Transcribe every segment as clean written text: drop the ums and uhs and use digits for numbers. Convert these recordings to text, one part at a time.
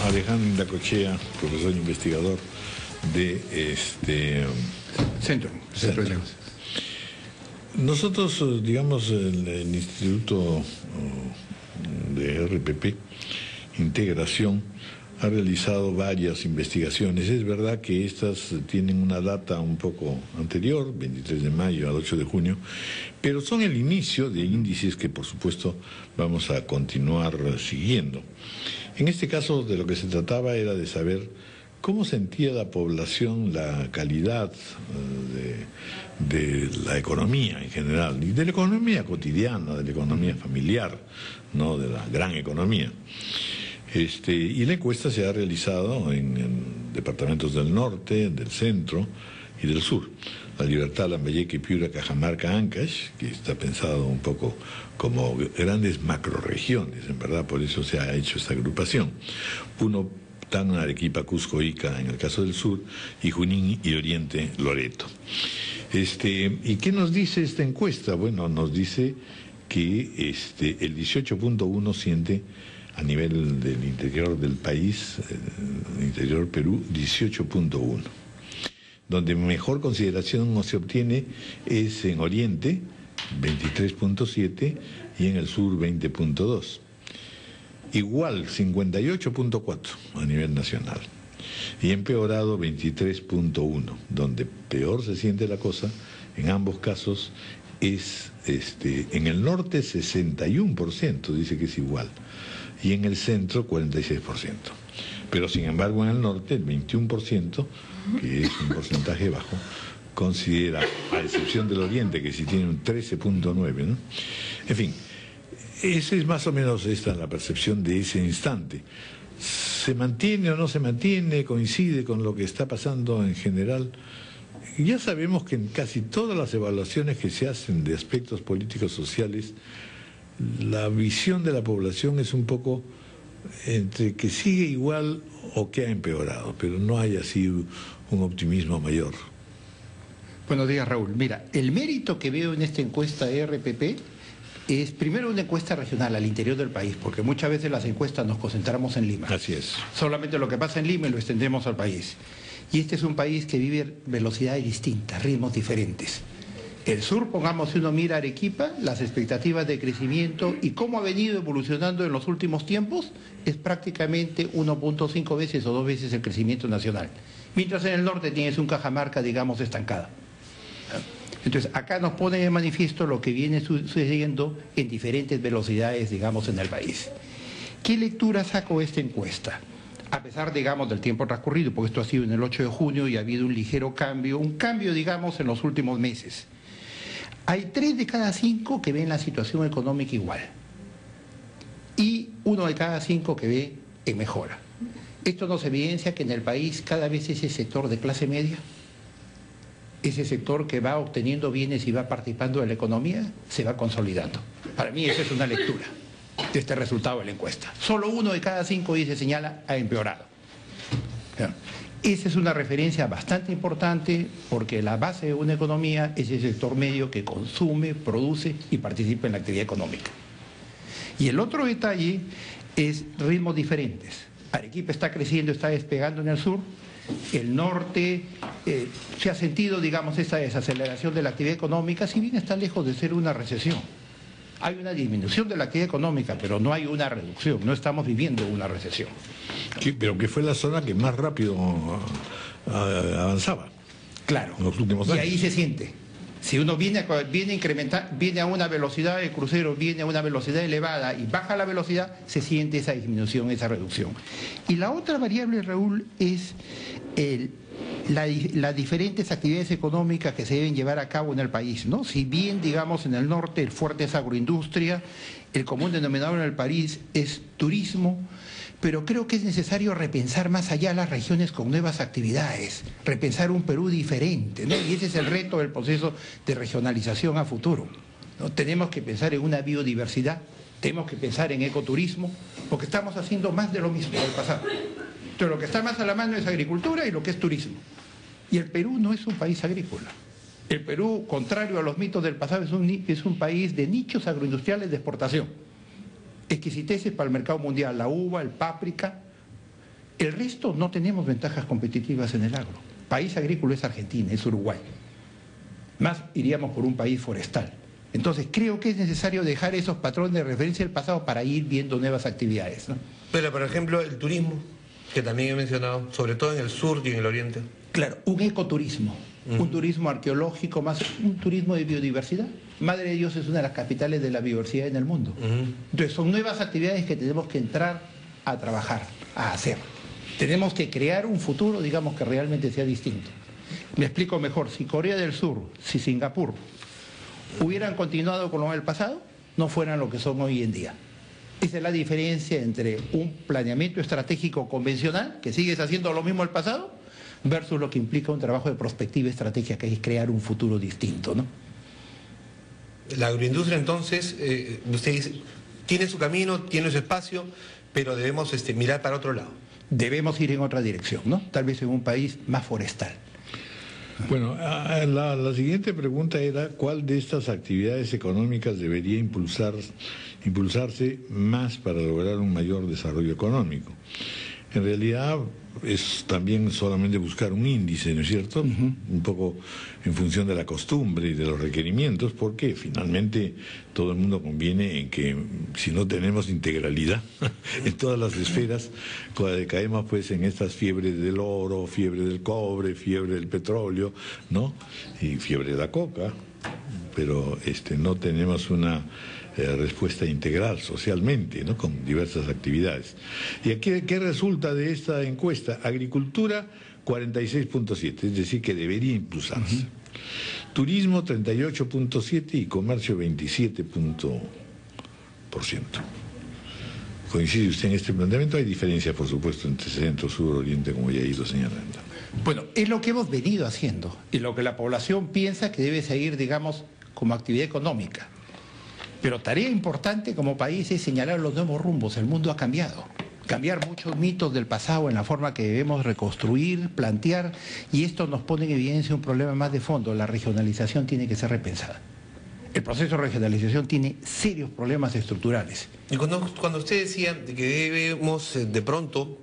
Alejandro Indacochea, profesor investigador de Centro de Negocios. Nosotros, digamos, el Instituto de RPP, Integración, ha realizado varias investigaciones. Es verdad que estas tienen una data un poco anterior, 23 de mayo al 8 de junio, pero son el inicio de índices que, por supuesto, vamos a continuar siguiendo. En este caso, de lo que se trataba era de saber cómo sentía la población la calidad de la economía en general, y de la economía cotidiana, de la economía familiar, no de la gran economía. Y la encuesta se ha realizado en departamentos del norte, del centro y del sur. La Libertad, Lambayeque, Piura, Cajamarca, Ancash, que está pensado un poco como grandes macroregiones, en verdad, por eso se ha hecho esta agrupación. Uno, Tacna, Arequipa, Cusco, Ica, en el caso del sur, y Junín y Oriente, Loreto. ¿Y qué nos dice esta encuesta? Bueno, nos dice que el 18.1 siente a nivel del interior del país, interior Perú, 18.1. Donde mejor consideración se obtiene es en Oriente, 23.7, y en el sur, 20.2. Igual, 58.4 a nivel nacional. Y empeorado, 23.1, donde peor se siente la cosa, en ambos casos, es en el norte 61%, dice que es igual, y en el centro 46%. Pero sin embargo en el norte el 21%, que es un porcentaje bajo, considera, a excepción del oriente, que sí tiene un 13.9, ¿no? En fin, esa es más o menos la percepción de ese instante. ¿Se mantiene o no se mantiene? ¿Coincide con lo que está pasando en general? Ya sabemos que en casi todas las evaluaciones que se hacen de aspectos políticos sociales, la visión de la población es un poco entre que sigue igual o que ha empeorado, pero no hay así un optimismo mayor. Buenos días, Raúl. Mira, el mérito que veo en esta encuesta de RPP es primero una encuesta regional al interior del país, porque muchas veces las encuestas nos concentramos en Lima. Así es. Solamente lo que pasa en Lima lo extendemos al país. Y este es un país que vive velocidades distintas, ritmos diferentes. El sur, pongamos, si uno mira Arequipa, las expectativas de crecimiento y cómo ha venido evolucionando en los últimos tiempos es prácticamente 1.5 veces o 2 veces el crecimiento nacional. Mientras en el norte tienes un Cajamarca, digamos, estancada. Entonces, acá nos pone de manifiesto lo que viene sucediendo en diferentes velocidades, digamos, en el país. ¿Qué lectura saco esta encuesta? A pesar, digamos, del tiempo transcurrido, porque esto ha sido en el 8 de junio y ha habido un ligero cambio, digamos, en los últimos meses. Hay 3 de cada 5 que ven la situación económica igual. Y 1 de cada 5 que ve en mejora. Esto nos evidencia que en el país cada vez ese sector de clase media, ese sector que va obteniendo bienes y va participando de la economía, se va consolidando. Para mí esa es una lectura de este resultado de la encuesta. Solo 1 de cada 5 dice señala ha empeorado. Esa es una referencia bastante importante porque la base de una economía es el sector medio que consume, produce y participa en la actividad económica. Y el otro detalle es ritmos diferentes. Arequipa está creciendo, está despegando en el sur. El norte se ha sentido, digamos, esa desaceleración de la actividad económica, si bien está lejos de ser una recesión. Hay una disminución de la actividad económica, pero no hay una reducción, no estamos viviendo una recesión. Sí, pero que fue la zona que más rápido avanzaba. Claro, en los últimos años. Y ahí se siente. Si uno viene a una velocidad de crucero, viene a una velocidad elevada y baja la velocidad, se siente esa disminución, esa reducción. Y la otra variable, Raúl, es las diferentes actividades económicas que se deben llevar a cabo en el país, ¿no? Si bien, digamos, en el norte el fuerte es agroindustria, el común denominador en el país es turismo, pero creo que es necesario repensar más allá las regiones con nuevas actividades, repensar un Perú diferente, ¿no? Y ese es el reto del proceso de regionalización a futuro, ¿no? Tenemos que pensar en una biodiversidad, tenemos que pensar en ecoturismo, porque estamos haciendo más de lo mismo del pasado. Entonces lo que está más a la mano es agricultura y lo que es turismo. Y el Perú no es un país agrícola. El Perú, contrario a los mitos del pasado, es un país de nichos agroindustriales de exportación. Exquisiteces para el mercado mundial, la uva, el páprica, El resto no tenemos ventajas competitivas en el agro. País agrícola es Argentina, es Uruguay. Más iríamos por un país forestal. Entonces creo que es necesario dejar esos patrones de referencia del pasado para ir viendo nuevas actividades, ¿no? Pero, por ejemplo, el turismo, que también he mencionado, sobre todo en el sur y en el oriente. Claro, un ecoturismo, un turismo arqueológico, más un turismo de biodiversidad. Madre de Dios es una de las capitales de la biodiversidad en el mundo. Entonces son nuevas actividades que tenemos que entrar a trabajar, a hacer. Tenemos que crear un futuro, digamos, que realmente sea distinto. Me explico mejor, si Corea del Sur, si Singapur hubieran continuado con lo del pasado, no fueran lo que son hoy en día. Esa es la diferencia entre un planeamiento estratégico convencional, que sigues haciendo lo mismo del pasado, versus lo que implica un trabajo de prospectiva estratégica, que es crear un futuro distinto, ¿no? La agroindustria, entonces, usted dice, tiene su camino, tiene su espacio, pero debemos mirar para otro lado. Debemos ir en otra dirección, ¿no? Tal vez en un país más forestal. Bueno, la siguiente pregunta era ¿cuál de estas actividades económicas debería impulsarse más para lograr un mayor desarrollo económico? En realidad es también solamente buscar un índice, ¿no es cierto? Un poco en función de la costumbre y de los requerimientos, porque finalmente todo el mundo conviene en que si no tenemos integralidad en todas las esferas, caemos pues en estas fiebres del oro, fiebre del cobre, fiebre del petróleo, ¿no? Y fiebre de la coca, pero no tenemos una respuesta integral socialmente, ¿no? Con diversas actividades. ¿Y aquí qué resulta de esta encuesta? Agricultura 46.7, es decir, que debería impulsarse. Turismo 38.7 y comercio 27%. ¿Coincide usted en este planteamiento? Hay diferencias, por supuesto, entre centro, sur, oriente, como ya he ido señalando. Bueno, es lo que hemos venido haciendo y lo que la población piensa que debe seguir, digamos, como actividad económica. Pero tarea importante como país es señalar los nuevos rumbos. El mundo ha cambiado. Cambiar muchos mitos del pasado en la forma que debemos reconstruir, plantear, y esto nos pone en evidencia un problema más de fondo. La regionalización tiene que ser repensada. El proceso de regionalización tiene serios problemas estructurales. Y cuando usted decía de que debemos de pronto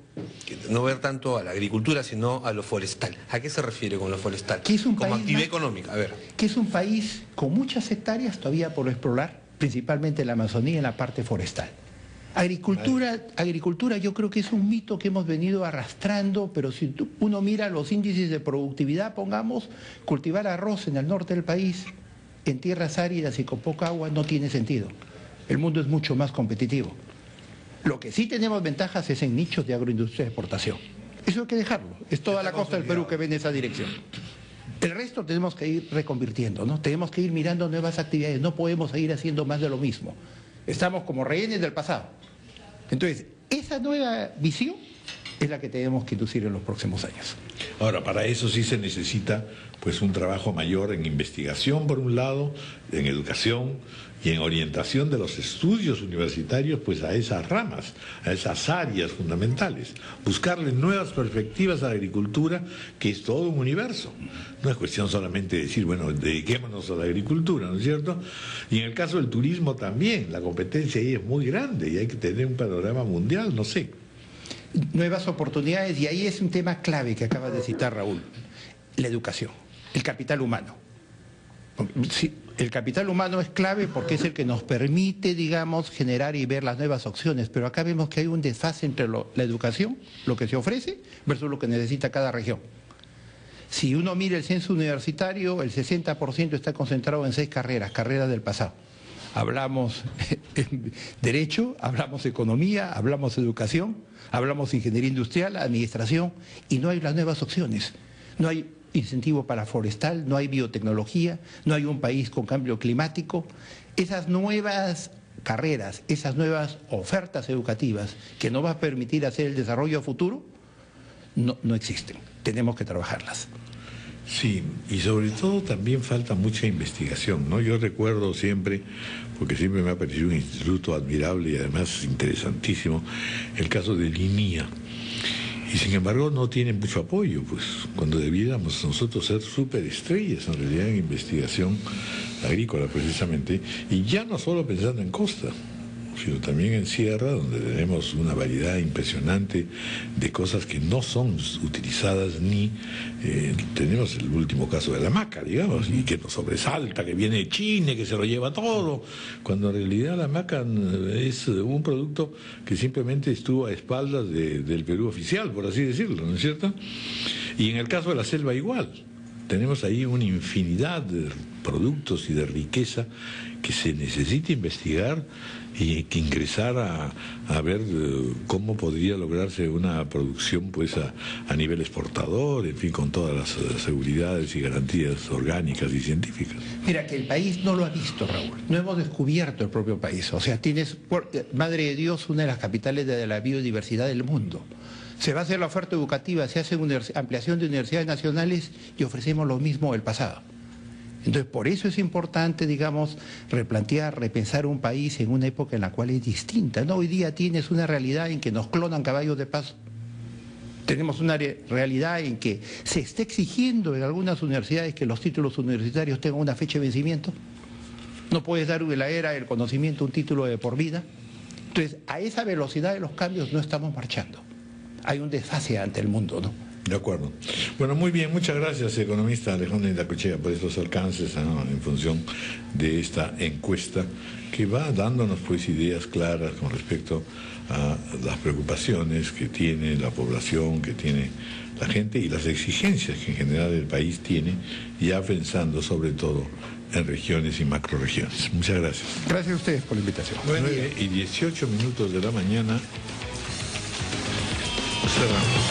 no ver tanto a la agricultura, sino a lo forestal, ¿a qué se refiere con lo forestal? Que es un como país actividad económica, a ver. Que es un país con muchas hectáreas todavía por explorar, principalmente en la Amazonía y en la parte forestal. Agricultura yo creo que es un mito que hemos venido arrastrando, pero si uno mira los índices de productividad, pongamos, cultivar arroz en el norte del país, en tierras áridas y con poca agua, no tiene sentido. El mundo es mucho más competitivo. Lo que sí tenemos ventajas es en nichos de agroindustria de exportación. Eso hay que dejarlo. Es toda la costa del Perú que ve en esa dirección. El resto tenemos que ir reconvirtiendo, ¿no? Tenemos que ir mirando nuevas actividades. No podemos seguir haciendo más de lo mismo. Estamos como rehenes del pasado. Entonces, esa nueva visión es la que tenemos que inducir en los próximos años. Ahora, para eso sí se necesita pues un trabajo mayor en investigación, por un lado, en educación y en orientación de los estudios universitarios pues a esas ramas, a esas áreas fundamentales. Buscarle nuevas perspectivas a la agricultura, que es todo un universo. No es cuestión solamente de decir, bueno, dediquémonos a la agricultura, ¿no es cierto? Y en el caso del turismo también, la competencia ahí es muy grande y hay que tener un panorama mundial, no sé. Nuevas oportunidades, y ahí es un tema clave que acaba de citar Raúl, la educación, el capital humano. Sí, el capital humano es clave porque es el que nos permite, digamos, generar y ver las nuevas opciones, pero acá vemos que hay un desfase entre la educación, lo que se ofrece, versus lo que necesita cada región. Si uno mira el censo universitario, el 60% está concentrado en 6 carreras del pasado. Hablamos derecho, hablamos economía, hablamos educación, hablamos ingeniería industrial, administración, y no hay las nuevas opciones. No hay incentivo para forestal, no hay biotecnología, no hay un país con cambio climático. Esas nuevas carreras, esas nuevas ofertas educativas que nos va a permitir hacer el desarrollo a futuro, no existen. Tenemos que trabajarlas. Sí, y sobre todo también falta mucha investigación, ¿no? Yo recuerdo siempre, porque siempre me ha parecido un instituto admirable y además interesantísimo, el caso de Linía. Y sin embargo no tienen mucho apoyo, pues cuando debiéramos nosotros ser superestrellas en realidad en investigación agrícola precisamente, y ya no solo pensando en costa, sino también en sierra, donde tenemos una variedad impresionante de cosas que no son utilizadas ni... tenemos el último caso de la maca, digamos, y que nos sobresalta, que viene de China, que se lo lleva todo, cuando en realidad la maca es un producto que simplemente estuvo a espaldas del Perú oficial, por así decirlo, ¿no es cierto? Y en el caso de la selva igual. Tenemos ahí una infinidad de productos y de riqueza que se necesita investigar y que ingresar a ver cómo podría lograrse una producción pues a nivel exportador, en fin, con todas las seguridades y garantías orgánicas y científicas. Mira, que el país no lo ha visto, Raúl. No hemos descubierto el propio país. O sea, tienes, Madre de Dios, una de las capitales de la biodiversidad del mundo. Se va a hacer la oferta educativa, se hace ampliación de universidades nacionales y ofrecemos lo mismo del pasado. Entonces, por eso es importante, digamos, replantear, repensar un país en una época en la cual es distinta, ¿no? Hoy día tienes una realidad en que nos clonan caballos de paso. Tenemos una realidad en que se está exigiendo en algunas universidades que los títulos universitarios tengan una fecha de vencimiento. No puedes dar en la era del conocimiento un título de por vida. Entonces, a esa velocidad de los cambios no estamos marchando. Hay un desfase ante el mundo, ¿no? De acuerdo. Bueno, muy bien, muchas gracias, economista Alejandro Indacochea, por estos alcances, ¿no?, en función de esta encuesta que va dándonos pues ideas claras con respecto a las preocupaciones que tiene la población, que tiene la gente y las exigencias que en general el país tiene, ya pensando sobre todo en regiones y macroregiones. Muchas gracias. Gracias a ustedes por la invitación. 9:18 de la mañana. Cerramos.